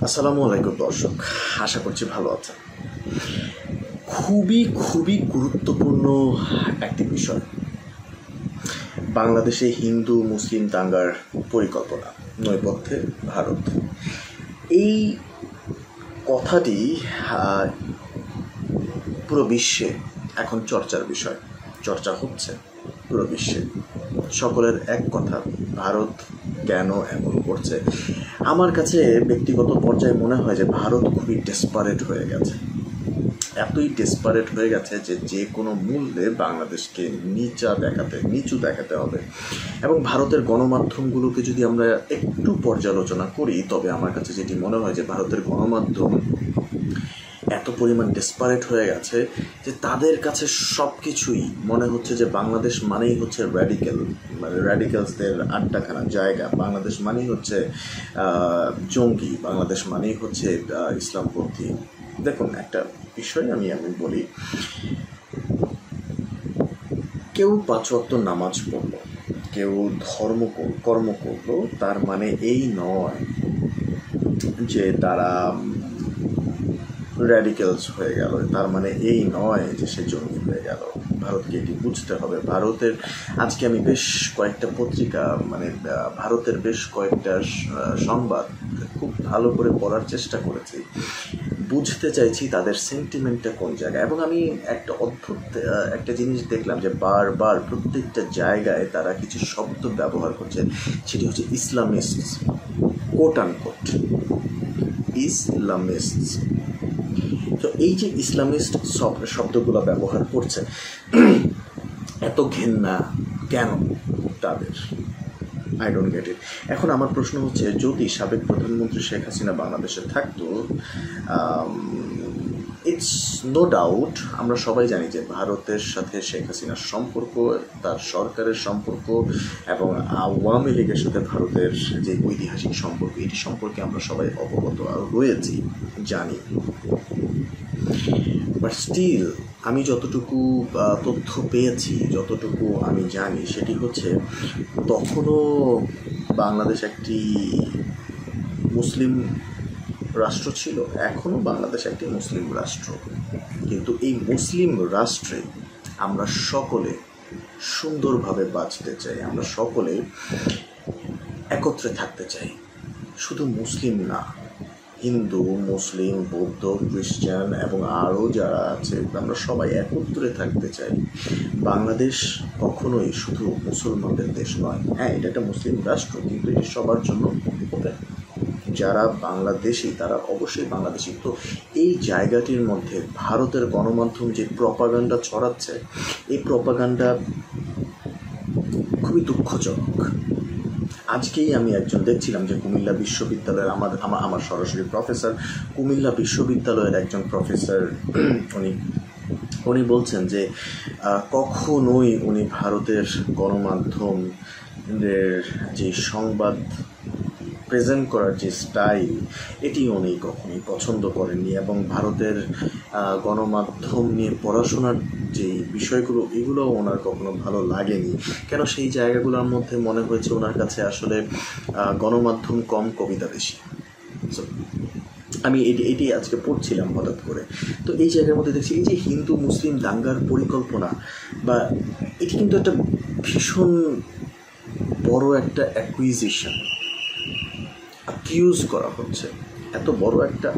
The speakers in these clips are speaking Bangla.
আসসালামু আলাইকুম দর্শক, আশা করছি ভালো আছেন। খুবই খুবই গুরুত্বপূর্ণ একটি বিষয়, বাংলাদেশে হিন্দু মুসলিম দাঙ্গার পরিকল্পনা, নৈপথ্যে ভারত। এই কথাটি পুরো বিশ্বে এখন চর্চার বিষয়, চর্চা হচ্ছে পুরো বিশ্বে। সকলের এক কথা, ভারত কেন এমন করছে? আমার কাছে ব্যক্তিগত পর্যায়ে মনে হয় যে ভারত খুবই ডেসপারেট হয়ে গেছে, এতই ডেসপারেট হয়ে গেছে যে যে কোনো মূল্যে বাংলাদেশকে নিচু দেখাতে হবে। এবং ভারতের গণমাধ্যমগুলোকে যদি আমরা একটু পর্যালোচনা করি, তবে আমার কাছে যেটি মনে হয় যে ভারতের গণমাধ্যম এত পরিমাণ ডেসপারেট হয়ে গেছে যে তাদের কাছে সব কিছুই মনে হচ্ছে যে বাংলাদেশ মানেই হচ্ছে র্যাডিক্যালসদের আড্ডাখানা জায়গা, বাংলাদেশ মানেই হচ্ছে জঙ্গি, বাংলাদেশ মানেই হচ্ছে ইসলামপন্থী। দেখুন, একটা বিষয় আমি বলি, কেউ 5 ওয়াক্ত নামাজ পড়ল, কেউ কর্ম করলো, তার মানে এই নয় যে তারা র্যাডিক্যালস হয়ে গেল, তার মানে এই নয় যে সে জঙ্গি হয়ে গেল। ভারতকে এটি বুঝতে হবে। ভারতের আজকে আমি বেশ কয়েকটা পত্রিকা, ভারতের বেশ কয়েকটা সংবাদ খুব ভালো করে পড়ার চেষ্টা করেছি, বুঝতে চাইছি তাদের সেন্টিমেন্টটা কোন জায়গায়। এবং আমি একটা অদ্ভুত একটা জিনিস দেখলাম যে বারবার প্রত্যেকটা জায়গায় তারা কিছু শব্দ ব্যবহার করছে, সেটি হচ্ছে ইসলামিস্ট, কোট আনকোট ইসলামিস্ট। তো এই যে ইসলামিস্ট শব্দগুলো ব্যবহার করছে, এত ঘেন্না কেন তাদের? I don't get it. এখন আমার প্রশ্ন হচ্ছে, যদি সাবেক প্রধানমন্ত্রী শেখ হাসিনা বাংলাদেশে থাকতো, ইটস নো ডাউট, আমরা সবাই জানি যে ভারতের সাথে শেখ হাসিনার সম্পর্ক, তার সরকারের সম্পর্ক এবং আওয়ামী লীগের সাথে ভারতের যে ঐতিহাসিক সম্পর্ক, এটি সম্পর্কে আমরা সবাই অবগত রয়েছি, জানি। বাট স্টিল আমি যতটুকু তথ্য পেয়েছি, যতটুকু আমি জানি, সেটি হচ্ছে তখনও বাংলাদেশ একটি মুসলিম রাষ্ট্র ছিল, এখনও বাংলাদেশ একটি মুসলিম রাষ্ট্র। কিন্তু এই মুসলিম রাষ্ট্রে আমরা সকলে সুন্দরভাবে বাঁচতে চাই, আমরা সকলে একত্রে থাকতে চাই। শুধু মুসলিম না, হিন্দু, মুসলিম, বৌদ্ধ, খ্রিস্টান এবং আরও যারা আছে, আমরা সবাই একত্রে থাকতে চাই। বাংলাদেশ কখনোই শুধু মুসলমানদের দেশ নয়। হ্যাঁ, এটা একটা মুসলিম রাষ্ট্র, কিন্তু এটি সবার জন্য ওপেন। যারা বাংলাদেশি তারা অবশ্যই বাংলাদেশি। তো এই জায়গাটির মধ্যে ভারতের গণমাধ্যম যে প্রপাগান্ডা ছড়াচ্ছে, এই প্রপাগান্ডা খুবই দুঃখজনক। আজকেই আমি একজন দেখছিলাম যে কুমিল্লা বিশ্ববিদ্যালয়ের আমার সরাসরি প্রফেসর, কুমিল্লা বিশ্ববিদ্যালয়ের একজন প্রফেসর, উনি বলছেন যে কখনোই উনি ভারতের গণমাধ্যমের যে সংবাদ প্রেজেন্ট করার যে স্টাইল, এটি উনি কখনোই পছন্দ করেননি। এবং ভারতের গণমাধ্যম নিয়ে পড়াশোনার যে বিষয়গুলো, এগুলোও ওনার কখনো ভালো লাগেনি। কেন? সেই জায়গাগুলোর মধ্যে মনে হয়েছে ওনার কাছে আসলে গণমাধ্যম কম, কবিতা বেশি। সো আমি এটি আজকে পড়ছিলাম হঠাৎ করে। তো এই জায়গার মধ্যে দেখছি এই যে হিন্দু মুসলিম দাঙ্গার পরিকল্পনা, বা এটি কিন্তু একটা ভীষণ বড় একটা অ্যাকুইজিশন, অ্যাকিউজ করা হচ্ছে, এত বড় একটা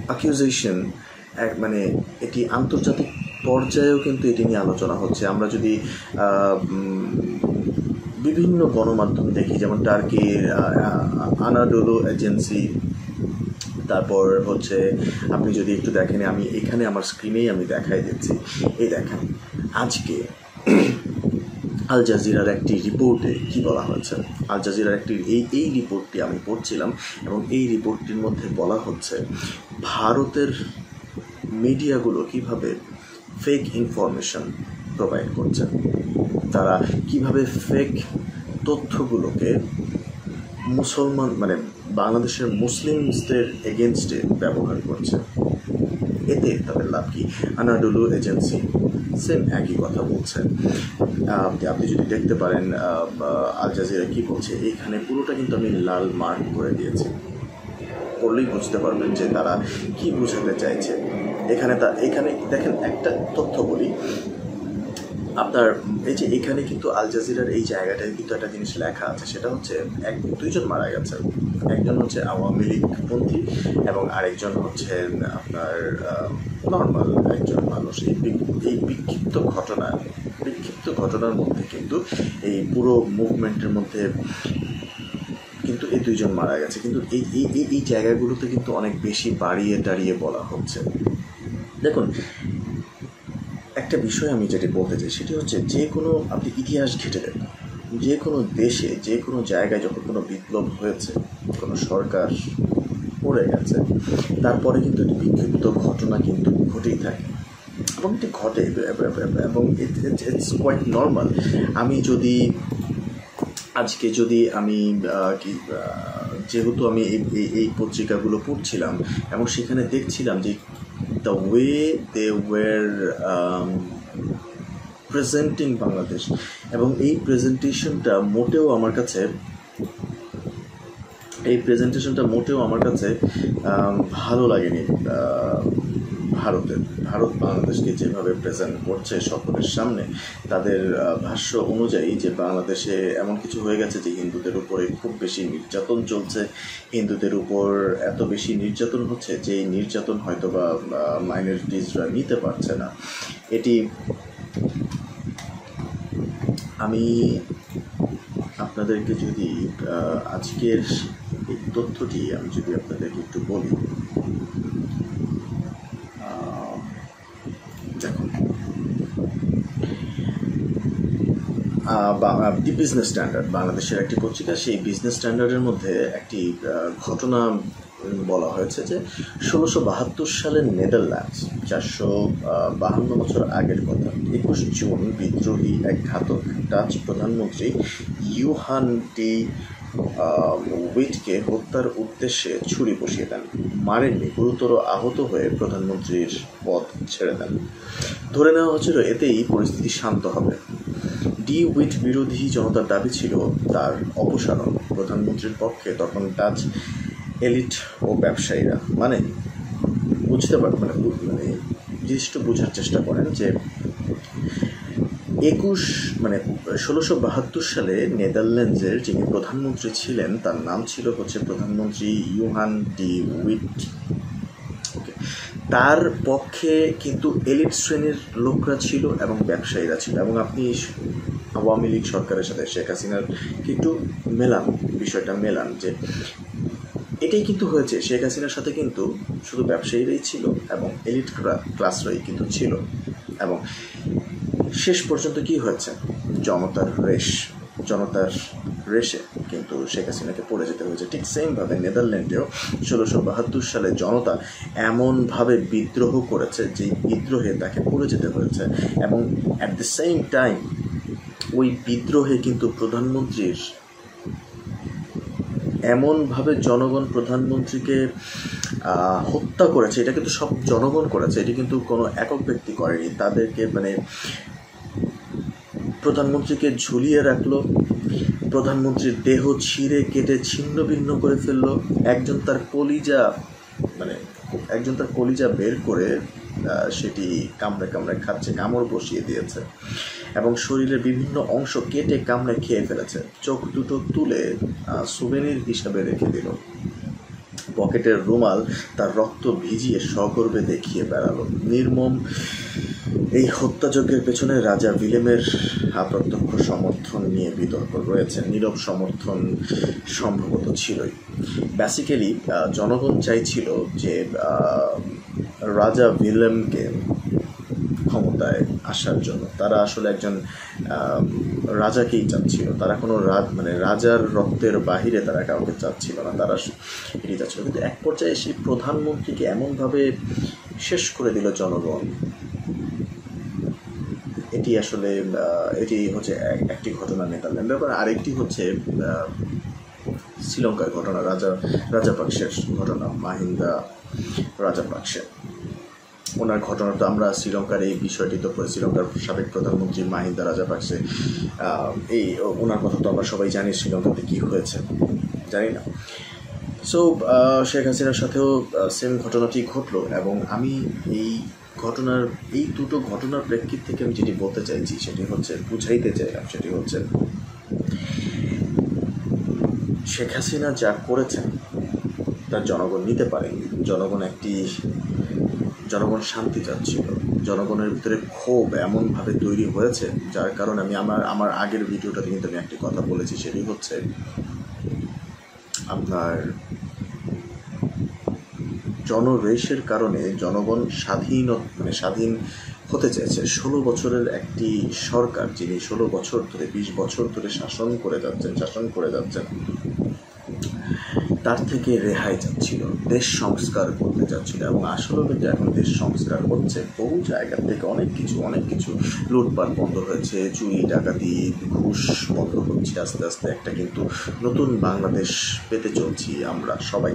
অ্যাকিউজেশন, এটি আন্তর্জাতিক পর্যায়েও কিন্তু এটি নিয়ে আলোচনা হচ্ছে। আমরা যদি বিভিন্ন গণমাধ্যম দেখি, যেমন টার্কির আনাডোলো এজেন্সি, তারপর হচ্ছে আপনি যদি একটু দেখেন, আমি এখানে আমার স্ক্রিনেই আমি দেখাই দিচ্ছি, এই দেখেন আজকে আল জাজিরার একটি রিপোর্টে কি বলা হয়েছে। আল জাজিরার একটি এই রিপোর্টটি আমি পড়ছিলাম, এবং এই রিপোর্টটির মধ্যে বলা হচ্ছে ভারতের মিডিয়াগুলো কিভাবে ফেক ইনফরমেশন প্রোভাইড করছে, তারা কিভাবে ফেক তথ্যগুলোকে বাংলাদেশের মুসলিমসদের এগেনস্টে ব্যবহার করছে। এতে তাদের লাভ কি? আনাডোলু এজেন্সি সেম একই কথা বলছে। আপনি যদি দেখতে পারেন আল জাজিরা কি বলছে, এইখানে পুরোটা কিন্তু আমি লাল মার্ক করে দিয়েছি, পড়লেই বুঝতে পারবেন যে তারা কি বোঝাতে চাইছে। এখানে দেখেন একটা তথ্য বলি আপনার, এই যে এখানে কিন্তু আল জাজিরার এই জায়গাটায় কিন্তু একটা জিনিস লেখা আছে, সেটা হচ্ছে দুইজন মারা গেছে, একজন হচ্ছে আওয়ামী লীগপন্থী এবং আরেকজন হচ্ছে আপনার নর্মাল একজন মানুষ। এই বিক্ষিপ্ত ঘটনার মধ্যে কিন্তু এই পুরো মুভমেন্টের মধ্যে কিন্তু এই দুইজন মারা গেছে, কিন্তু এই জায়গাগুলোতে কিন্তু অনেক বেশি বাড়িয়ে দাঁড়িয়ে বলা হচ্ছে। দেখুন, একটা বিষয় আমি যেটি বলতে চাই সেটি হচ্ছে, যে কোনো আপনি ইতিহাস ঘেঁটে দেখুন, যে কোনো দেশে যে কোনো জায়গায় যখন কোনো বিপ্লব হয়েছে, কোনো সরকার পড়ে গেছে, তারপরে কিন্তু একটি বিক্ষিপ্ত ঘটনা কিন্তু ঘটেই থাকে এবং এটি ঘটে এবং ইটস কোয়াইট নর্মাল। আমি যদি আজকে আমি যেহেতু আমি এই পত্রিকাগুলো পড়ছিলাম এবং সেখানে দেখছিলাম যে the way they were presenting Bangladesh, এবং এই প্রেজেন্টেশনটা মোটেও আমার কাছে ভালো লাগেনি। ভারত বাংলাদেশকে যেভাবে প্রেজেন্ট করছে সকলের সামনে, তাদের ভাষ্য অনুযায়ী যে বাংলাদেশে এমন কিছু হয়ে গেছে যে হিন্দুদের উপরে খুব বেশি নির্যাতন চলছে, হিন্দুদের উপর এত বেশি নির্যাতন হচ্ছে যে এই নির্যাতন হয়তো বা মাইনরিটিসরা নিতে পারছে না। এটি আমি আপনাদেরকে যদি আজকের এই তথ্যটি আমি যদি আপনাদেরকে একটু বলি, দেখুন, দি বিজনেস স্ট্যান্ডার্ড বাংলাদেশের একটি পত্রিকা, সেই বিজনেস স্ট্যান্ডার্ডের মধ্যে একটি ঘটনা বলা হয়েছে যে 1672 সালের নেদারল্যান্ডস, 452 বছর আগের কথা, 21 জুন বিদ্রোহী এক ঘাতক ডাচ প্রধানমন্ত্রী ইউহান ডি উইটকে হত্যার উদ্দেশ্যে ছুরি বসিয়ে দেন। মারেননি, গুরুতর আহত হয়ে প্রধানমন্ত্রীর পদ ছেড়ে দেন। ধরে নেওয়া হচ্ছিল এতেই পরিস্থিতি শান্ত হবে। ডি উইট বিরোধী জনতার দাবি ছিল তার অপসারণ। প্রধানমন্ত্রীর পক্ষে তখন ডাচ এলিট ও ব্যবসায়ীরা বুঝতে পারেন, জিনিসটা বোঝার চেষ্টা করেন যে 1672 সালে নেদারল্যান্ডসের যিনি প্রধানমন্ত্রী ছিলেন তার নাম ছিল হচ্ছে প্রধানমন্ত্রী ইউহান ডি উইট। তার পক্ষে কিন্তু এলিট শ্রেণীর লোকরা ছিল এবং ব্যবসায়ীরা ছিল, এবং আপনি আওয়ামী লীগ সরকারের সাথে শেখ হাসিনার একটু বিষয়টা মেলান যে এটাই কিন্তু হয়েছে। শেখ হাসিনার সাথে কিন্তু শুধু ব্যবসায়ীরাই ছিল এবং এলিট ক্লাসরাই কিন্তু ছিল, এবং শেষ পর্যন্ত কি হয়েছে, জনতার রেশে কিন্তু শেখ হাসিনাকে পড়ে যেতে হয়েছে। ঠিক সেমভাবে নেদারল্যান্ডেও 1672 সালে জনতা এমনভাবে বিদ্রোহ করেছে যে বিদ্রোহে তাকে পড়ে যেতে হয়েছে, এবং অ্যাট দ্য সেম টাইম ওই বিদ্রোহে কিন্তু প্রধানমন্ত্রীর এমনভাবে জনগণ প্রধানমন্ত্রীকে হত্যা করেছে, এটা কিন্তু সব জনগণ করেছে, এটি কিন্তু কোনো একক ব্যক্তি করেনি। তাদেরকে প্রধানমন্ত্রীকে ঝুলিয়ে রাখলো, প্রধানমন্ত্রীর দেহ ছিঁড়ে কেটে ছিন্ন ভিন্ন করে ফেললো, একজন তার কলিজা বের করে সেটি কামড়ে খাচ্ছে, কামড় বসিয়ে দিয়েছে, এবং শরীরের বিভিন্ন অংশ কেটে কামড়ে খেয়ে ফেলেছে। চোখ দুটো তুলে সুভেনির হিসাবে রেখে দিল। পকেটের রুমাল তার রক্ত ভিজিয়ে সগর্বে দেখিয়ে বেড়ালো। নির্মম এই হত্যাযজ্ঞের পেছনে রাজা উইলিয়ামের অপ্রত্যক্ষ সমর্থন নিয়ে বিতর্ক রয়েছে। নীরব সমর্থন সম্ভবত ছিলই। বেসিক্যালি জনগণ চাইছিল যে রাজা উইলিয়ামকে ক্ষমতায় আসার জন্য, তারা আসলে একজন রাজাকেই চাচ্ছিল, তারা কোনো রাজার রক্তের বাহিরে তারা কাউকে চাচ্ছিল না, তারা এটি চাচ্ছিল। কিন্তু এক পর্যায়ে সেই প্রধানমন্ত্রীকে এমনভাবে শেষ করে দিল জনগণ। এটি হচ্ছে একটি ঘটনা নেদারল্যান্ডের। আরেকটি হচ্ছে শ্রীলঙ্কার ঘটনা, রাজাপাকসের ঘটনা, মাহিন্দা রাজাপাকসে। ওনার ঘটনা তো আমরা শ্রীলঙ্কার এই বিষয়টি তো শ্রীলঙ্কার সাবেক প্রধানমন্ত্রী মাহিন্দা রাজাপাকসে এই ওনার কথা তো আমরা সবাই জানি শ্রীলঙ্কাতে কী হয়েছে, জানি না। সো শেখ হাসিনার সাথেও সেম ঘটনাটি ঘটলো, এবং আমি এই দুটো ঘটনার প্রেক্ষিত থেকে আমি যেটি বলতে চাইছি সেটি হচ্ছে, বুঝাইতে চাইলাম সেটি হচ্ছে, শেখ হাসিনা যা করেছেন তার জনগণ নিতে পারেনি। জনগণ শান্তি চাচ্ছিল, জনগণের ভিতরে ক্ষোভ এমনভাবে তৈরি হয়েছে যার কারণে আমি আমার আগের ভিডিওটাতে কিন্তু আমি একটি কথা বলেছি, সেটি হচ্ছে আপনার জনরোষের কারণে জনগণ স্বাধীন হতে চাইছে। 16 বছরের একটি সরকার যিনি 16 বছর ধরে 20 বছর ধরে শাসন করে যাচ্ছেন তার থেকে রেহাই চাচ্ছিল, দেশ সংস্কার করতে চাচ্ছিল, এবং আসলে কিন্তু এখন দেশ সংস্কার হচ্ছে। বহু জায়গা থেকে অনেক কিছু লুটপাট বন্ধ হয়েছে, চুরি ডাকাতি ঘুষ বন্ধ হচ্ছে, আস্তে আস্তে একটা কিন্তু নতুন বাংলাদেশ পেতে চলছি আমরা সবাই।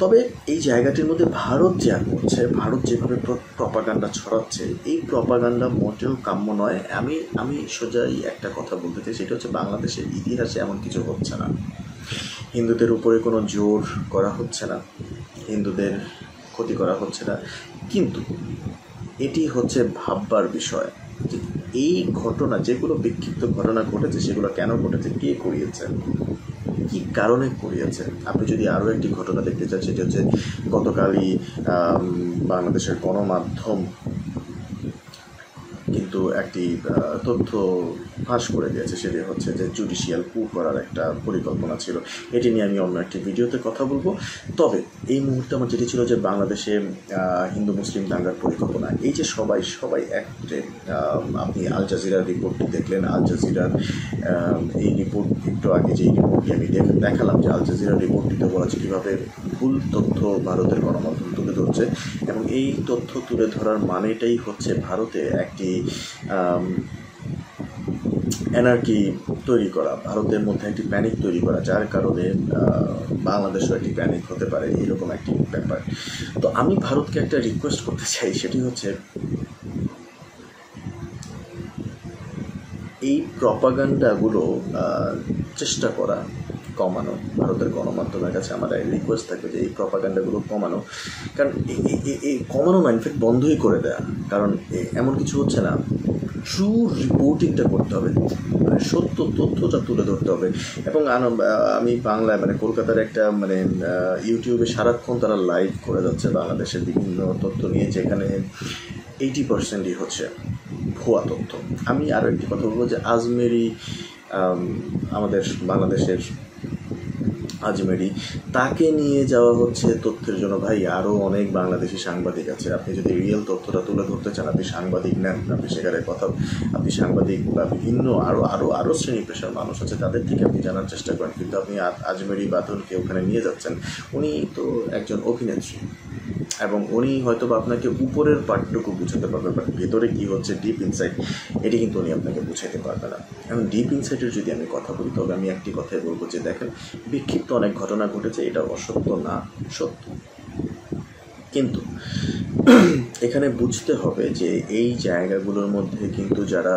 তবে এই জায়গাটির মধ্যে ভারত যা করছে, ভারত যেভাবে প্রপাগান্ডা ছড়াচ্ছে, এই প্রপাগান্ডা মোটেও কাম্য নয়। আমি সোজাই একটা কথা বলতে চাই, সেটা হচ্ছে বাংলাদেশের ইতিহাসে এমন কিছু হচ্ছে না। হিন্দুদের উপরে কোনো জোর করা হচ্ছে না, হিন্দুদের ক্ষতি করা হচ্ছে না, কিন্তু এটি হচ্ছে ভাববার বিষয় যে এই ঘটনা, যেগুলো বিক্ষিপ্ত ঘটনা ঘটেছে, সেগুলো কেন ঘটেছে, কে করিয়েছে, কি কারণে করিয়েছে। আপনি যদি আরও একটি ঘটনা দেখতে চান, সেটি হচ্ছে গতকালই বাংলাদেশের গণমাধ্যম কিন্তু একটি তথ্য ফাঁস করে দিয়েছে, সেটি হচ্ছে যে জুডিশিয়াল কু করার একটা পরিকল্পনা ছিল। এটি নিয়ে আমি অন্য একটি ভিডিওতে কথা বলবো। তবে এই মুহূর্তে আমার যেটি ছিল যে বাংলাদেশে হিন্দু মুসলিম দাঙ্গার পরিকল্পনা, এই যে সবাই একত্রে, আপনি আল জাজিরার রিপোর্টটি দেখলেন, আল জাজিরার এই রিপোর্ট একটু আগে যে রিপোর্টটি আমি দেখালাম, যে আল জাজিরার রিপোর্টটিতে বলা হচ্ছে কীভাবে ভুল তথ্য ভারতের গণমাধ্যম তুলে ধরছে, এবং এই তথ্য তুলে ধরার মানেটাই হচ্ছে ভারতে একটি এনার্কি তৈরি করা, ভারতের মধ্যে একটি প্যানিক তৈরি করা, যার কারণে বাংলাদেশও একটি প্যানিক হতে পারে, এরকম একটি ব্যাপার। তো আমি ভারতকে একটা রিকোয়েস্ট করতে চাই, সেটি হচ্ছে এই প্রপাগান্ডাগুলো চেষ্টা করা কমানো। ভারতের গণমাধ্যমের কাছে আমার রিকোয়েস্ট থাকবে যে এই প্রপাগান্ডাগুলো কমানো, কারণ এই কমানো না, ইনফ্যাক্ট বন্ধই করে দেয়া। কারণ এমন কিছু হচ্ছে না, ট্রু রিপোর্টিংটা করতে হবে, সত্য তথ্যটা তুলে ধরতে হবে। এবং আমি বাংলায় কলকাতার একটা ইউটিউবে সারাক্ষণ তারা লাইভ করে যাচ্ছে বাংলাদেশের বিভিন্ন তথ্য নিয়ে, যেখানে 80%ই হচ্ছে ভুয়া তথ্য। আমি আরও একটি কথা বলবো যে আজমেরি, আমাদের বাংলাদেশের আজমেরি, তাকে নিয়ে যাওয়া হচ্ছে তথ্যের জন্য। ভাই, আরও অনেক বাংলাদেশি সাংবাদিক আছে, আপনি যদি রিয়েল তথ্যটা তুলে ধরতে চান, আপনি সাংবাদিক নেন, আপনি সেখানে আপনি সাংবাদিক বা বিভিন্ন আরও শ্রেণী পেশার মানুষ আছে, তাদের থেকে আপনি জানার চেষ্টা করেন। কিন্তু আপনি আজমেরি বাদলকে ওখানে নিয়ে যাচ্ছেন, উনি তো একজন অভিনেত্রী, এবং উনি হয়তো বা আপনাকে উপরের পার্টটুকু বুঝাতে পারবে, বাট ভেতরে কী হচ্ছে, ডিপ ইনসাইট, এটি কিন্তু উনি আপনাকে বুঝাইতে পারবে না। এখন ডিপ ইনসাইটের যদি আমি কথা বলি, তবে আমি একটি কথাই বলবো যে দেখেন, বিক্ষিপ্ত অনেক ঘটনা ঘটেছে, এটা অসত্য না, সত্য। কিন্তু এখানে বুঝতে হবে যে এই জায়গাগুলোর মধ্যে কিন্তু যারা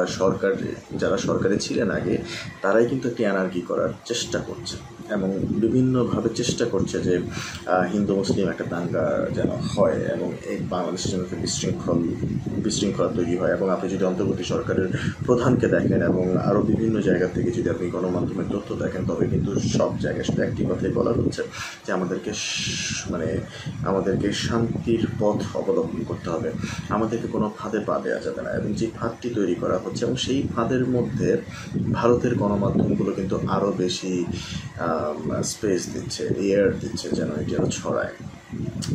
সরকারে ছিলেন আগে, তারাই কিন্তু একটি অ্যানার্কি করার চেষ্টা করছে, এবং বিভিন্নভাবে চেষ্টা করছে যে হিন্দু মুসলিম একটা দাঙ্গা যেন হয়, এবং এই বাংলাদেশের জন্য একটা বিশৃঙ্খলা তৈরি হয়। এবং আপনি যদি অন্তর্বর্তী সরকারের প্রধানকে দেখেন, এবং আরও বিভিন্ন জায়গা থেকে যদি আপনি গণমাধ্যমের তথ্য দেখেন, তবে কিন্তু সব জায়গায় শুধু একটি কথাই বলা হচ্ছে যে আমাদেরকে শান্তির পথ অবলম্বন করতে হবে, আমাদেরকে কোনো ফাঁদে পা দেওয়া যাবে না। এবং যে ফাঁদটি তৈরি করা হচ্ছে, এবং সেই ফাঁদের মধ্যে ভারতের গণমাধ্যমগুলো কিন্তু আরও বেশি স্পেস দিচ্ছে, এয়ার দিচ্ছে, যেন এটি আরও ছড়ায়।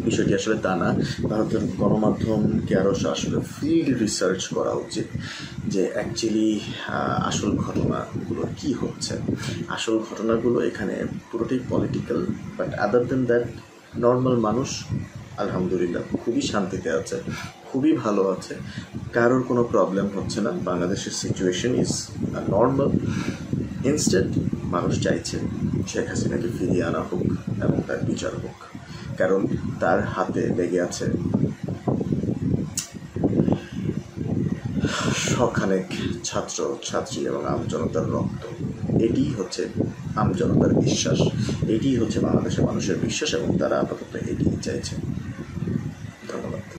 বিষয়টি আসলে তা না। ভারতের গণমাধ্যমকে আরও আসলে ফিল্ড রিসার্চ করা উচিত, যে অ্যাকচুয়ালি আসল ঘটনাগুলো কী হচ্ছে। আসল ঘটনাগুলো এখানে পুরোটাই political, but other than that normal মানুষ আলহামদুলিল্লাহ খুবই শান্তিতে আছে, খুবই ভালো আছে, কারোর কোনো প্রবলেম হচ্ছে না। বাংলাদেশের সিচুয়েশন ইজ নর্মাল। ইনস্টেড মানুষ চাইছে শেখ হাসিনাকে ফিরিয়ে আনা হোক এবং তার বিচার হোক, কারণ তার হাতে লেগে আছে শখানেক ছাত্র ছাত্রী এবং আমজনতার রক্ত, এটিই হচ্ছে আমজনতার বিশ্বাস, এটিই হচ্ছে বাংলাদেশের মানুষের বিশ্বাস এবং তারা আপাতত এটিই চাইছে। ধন্যবাদ।